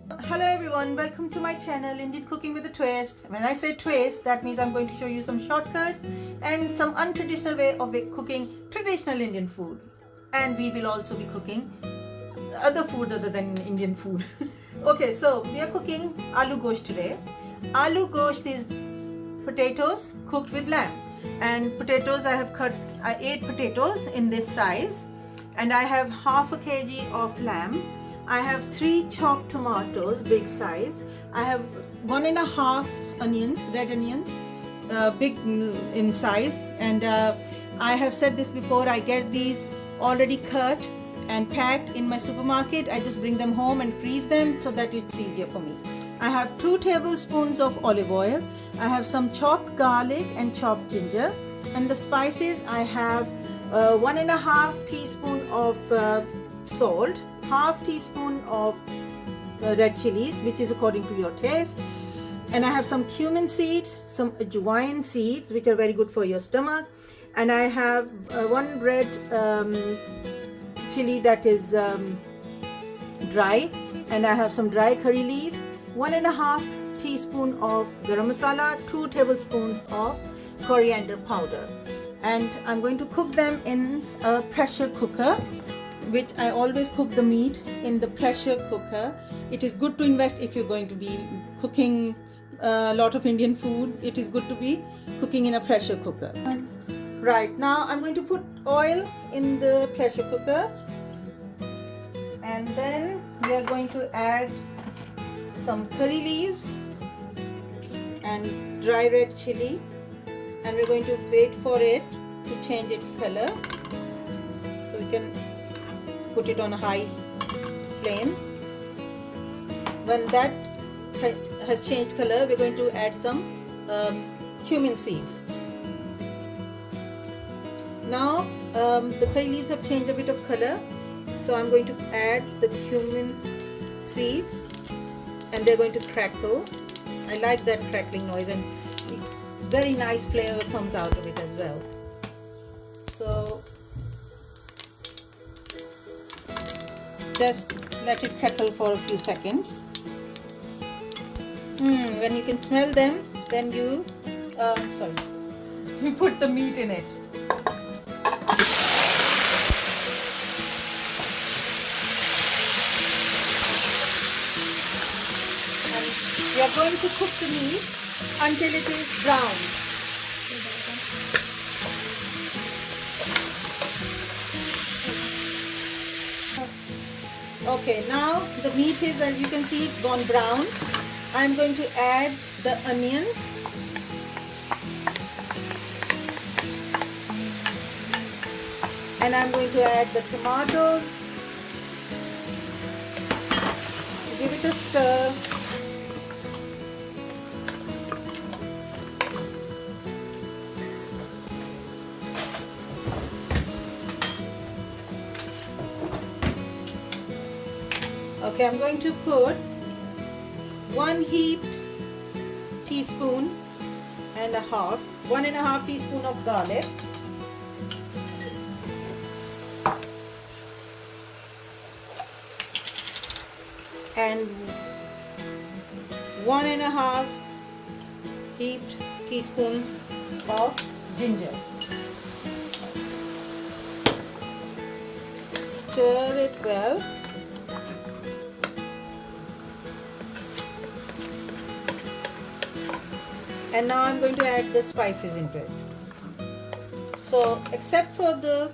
Hello everyone, welcome to my channel Indian Cooking with a Twist. When I say twist, that means I'm going to show you some shortcuts and some untraditional way of cooking traditional Indian food. And we will also be cooking other food other than Indian food. Okay, so we are cooking Aloo Gosht today. Aloo Gosht is potatoes cooked with lamb. And potatoes, I have cut 8 potatoes in this size. And I have half a kg of lamb. I have 3 chopped tomatoes, big size. I have 1.5 onions, red onions, big in size. And I have said this before, I get these already cut and packed in my supermarket. I just bring them home and freeze them so that it's easier for me. I have 2 tablespoons of olive oil. I have some chopped garlic and chopped ginger. And the spices, I have 1.5 teaspoon of salt, half teaspoon of red chilies, which is according to your taste, and I have some cumin seeds, some ajwain seeds, which are very good for your stomach, and I have 1 red chili that is dry, and I have some dry curry leaves, 1.5 teaspoon of garam masala, 2 tablespoons of coriander powder, and I'm going to cook them in a pressure cooker, which I always cook the meat in the pressure cooker. It is good to invest if you're going to be cooking a lot of Indian food. It is good to be cooking in a pressure cooker. Right, now I'm going to put oil in the pressure cooker, and then we are going to add some curry leaves and dry red chili, and we're going to wait for it to change its color. So we can put it on a high flame. When that has changed color, we're going to add some cumin seeds. Now the curry leaves have changed a bit of color, so I'm going to add the cumin seeds, and they're going to crackle. I like that crackling noise, and very nice flavor comes out of it as well. So just let it crackle for a few seconds. When you can smell them, then you put the meat in it. And we are going to cook the meat until it is brown. Okay, now the meat is, as you can see, it's gone brown. I'm going to add the onions, and I'm going to add the tomatoes. Give it a stir. Okay, I'm going to put 1 heaped teaspoon and a half, 1.5 teaspoon of garlic, and 1.5 heaped teaspoons of ginger. Stir it well. And now I'm going to add the spices into it. So except for the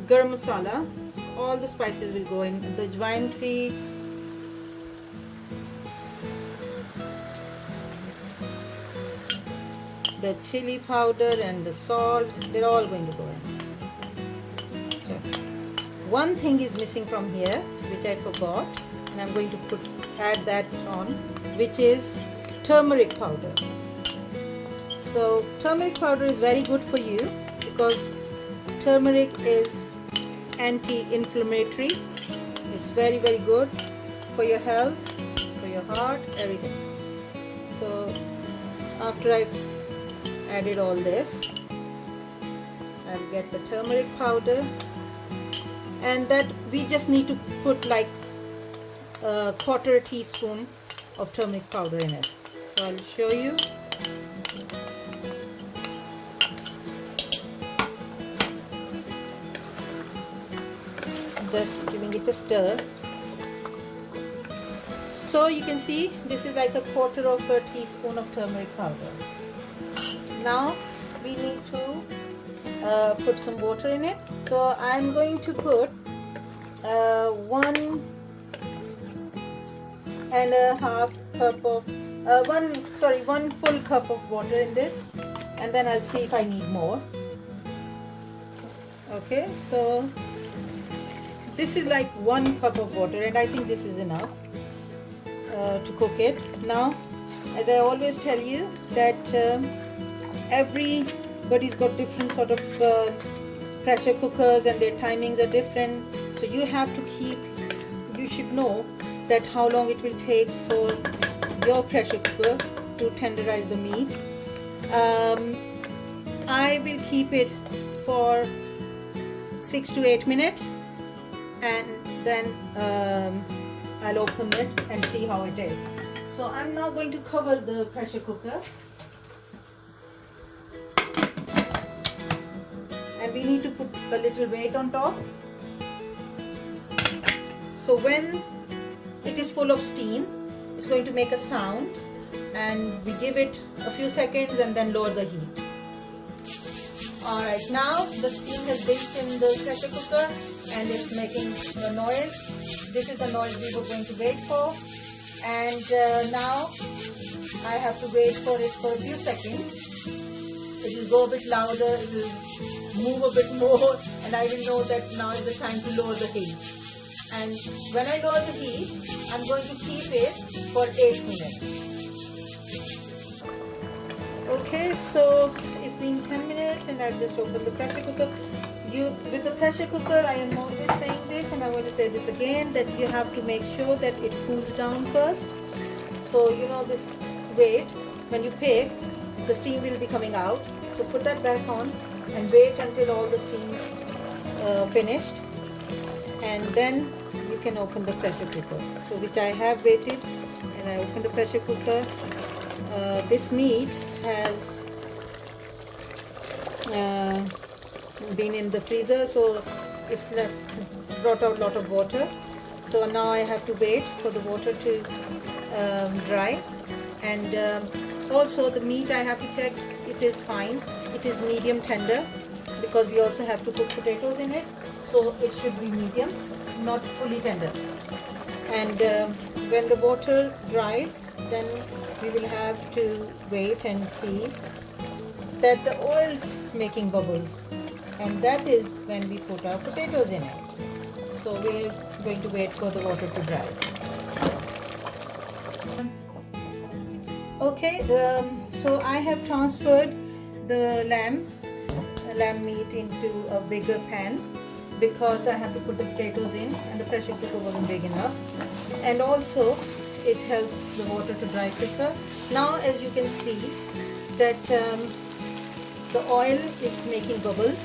garam masala, all the spices will go in. The ajwain seeds, the chili powder and the salt, they're all going to go in. So one thing is missing from here, which I forgot, and I'm going to add that on, which is turmeric powder. So turmeric powder is very good for you because turmeric is anti-inflammatory. It's very good for your health, for your heart, everything. So after I've added all this, I'll get the turmeric powder, and that we just need to put like 1/4 teaspoon of turmeric powder in it. So I'll show you. Just giving it a stir. So you can see this is like 1/4 teaspoon of turmeric powder. Now we need to put some water in it. So I'm going to put 1.5 cup of 1 full cup of water in this, and then I'll see if I need more. Okay, so this is like 1 cup of water, and I think this is enough to cook it. Now, as I always tell you, that everybody's got different sort of pressure cookers and their timings are different. So you should know that how long it will take for your pressure cooker to tenderize the meat. I will keep it for 6 to 8 minutes, and then I'll open it and see how it is. So I'm now going to cover the pressure cooker, and we need to put a little weight on top. So when it is full of steam, it's going to make a sound, and we give it a few seconds and then lower the heat. Alright, now the steam has baked in the pressure cooker and it's making the noise. This is the noise we were going to wait for, and now I have to wait for it for a few seconds. It will go a bit louder, it will move a bit more, and I will know that now is the time to lower the heat. And when I lower the heat, I'm going to keep it for 8 minutes. Okay, so it's been 10 minutes and I've just opened the pressure cooker. With the pressure cooker, I am always saying this, and I'm going to say this again, that you have to make sure that it cools down first. So you know this weight, when you pick, the steam will be coming out. So put that back on and wait until all the steam is finished, and then you can open the pressure cooker. So which I have waited, and I opened the pressure cooker. This meat has been in the freezer, so it's brought out a lot of water. So now I have to wait for the water to dry, and also the meat I have to check it is fine. It is medium tender because we also have to put potatoes in it, so it should be medium, not fully tender. And when the water dries, then we will have to wait and see that the oil is making bubbles, and that is when we put our potatoes in it. So we're going to wait for the water to dry. Okay, so I have transferred the lamb meat into a bigger pan because I have to put the potatoes in, and the pressure cooker wasn't big enough, and also it helps the water to dry quicker. Now as you can see that the oil is making bubbles,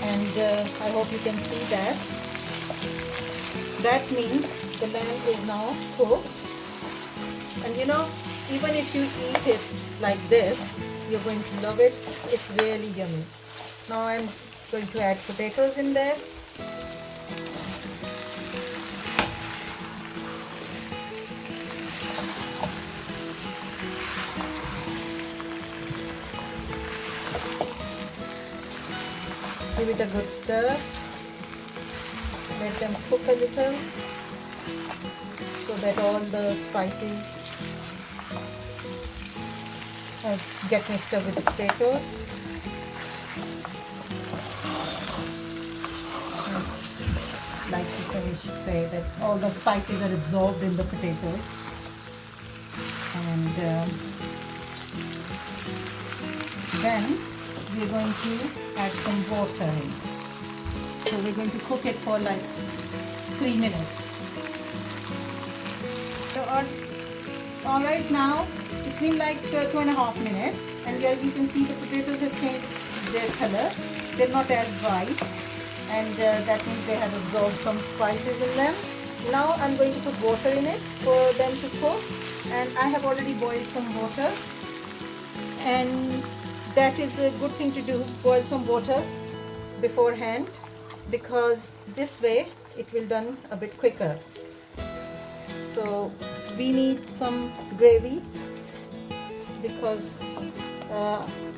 and I hope you can see that. That means the lamb is now cooked, and you know, even if you eat it like this, you're going to love it. It's really yummy. Now I'm going to add potatoes in there. Give it a good stir. Let them cook a little so that all the spices get mixed up with the potatoes. Like we should say that all the spices are absorbed in the potatoes, and then we're going to add some water in. So we're going to cook it for like 3 minutes. So alright, now it's been like 2.5 minutes, and as you can see, the potatoes have changed their color. They're not as white, and that means they have absorbed some spices in them. Now I'm going to put water in it for them to cook, and I have already boiled some water, and that is a good thing to do, boil some water beforehand, because this way it will done a bit quicker. So we need some gravy, because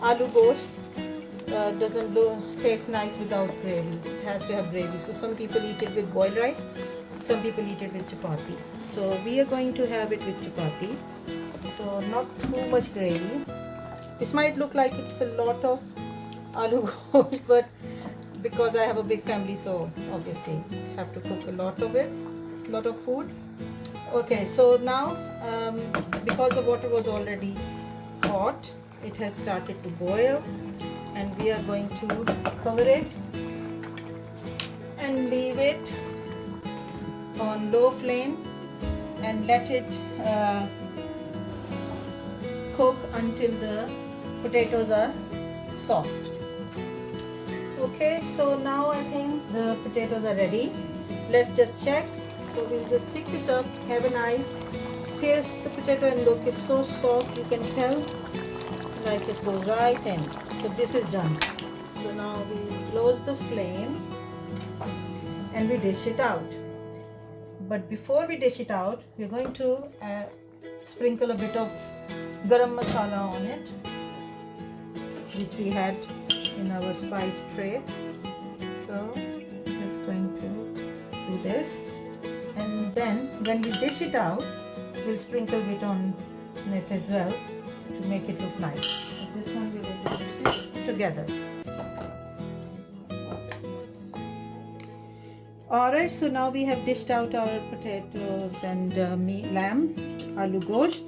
aloo gosht doesn't taste nice without gravy. It has to have gravy. So some people eat it with boiled rice, some people eat it with chapati. So we are going to have it with chapati. So not too much gravy. This might look like it's a lot of aloo gosht, but because I have a big family, so obviously have to cook a lot of it, lot of food. Okay, so now because the water was already hot, it has started to boil, and we are going to cover it and leave it on low flame and let it cook until the potatoes are soft. Okay, so now I think the potatoes are ready. Let's just check. So we'll just pick this up, have a knife, pierce the potato, and look, it's so soft, you can tell. Knife just goes right in. So this is done. So now we close the flame and we dish it out. But before we dish it out, we're going to sprinkle a bit of garam masala on it, which we had in our spice tray. So just going to do this, and then when we dish it out, we'll sprinkle a bit on it as well to make it look nice. So this one we will mix it together. Alright, so now we have dished out our potatoes and lamb, aloo gosht.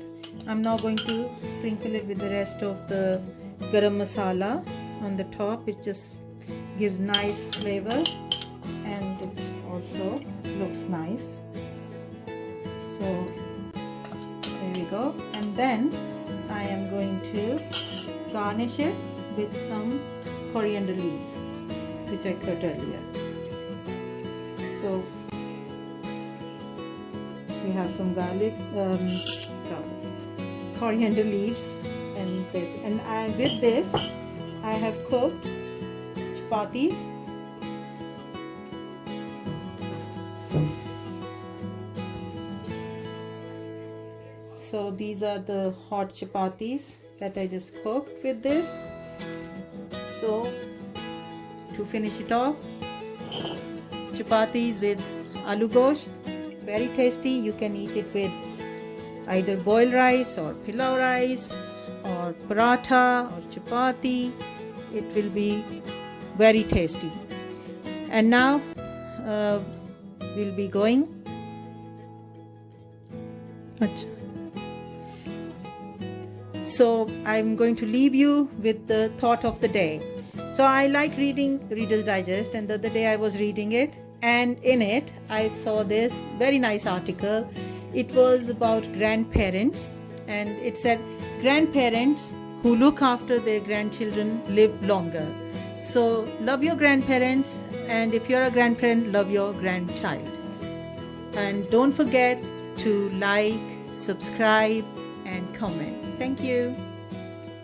I'm now going to sprinkle it with the rest of the garam masala on the top. It just gives nice flavor, and it also looks nice. So there we go. And then I am going to garnish it with some coriander leaves, which I cut earlier. So we have some coriander leaves and this, and with this I have cooked chapatis. So these are the hot chapatis that I just cooked with this. So to finish it off, chapatis with aloo gosht, very tasty. You can eat it with either boiled rice or pilau rice or paratha or chapati. It will be very tasty. And now we'll be going. So I'm going to leave you with the thought of the day. So I like reading Reader's Digest, and the other day I was reading it, and in it I saw this very nice article. It was about grandparents, and it said grandparents who look after their grandchildren live longer. So love your grandparents, and if you're a grandparent, love your grandchild. And don't forget to like, subscribe and comment. Thank you.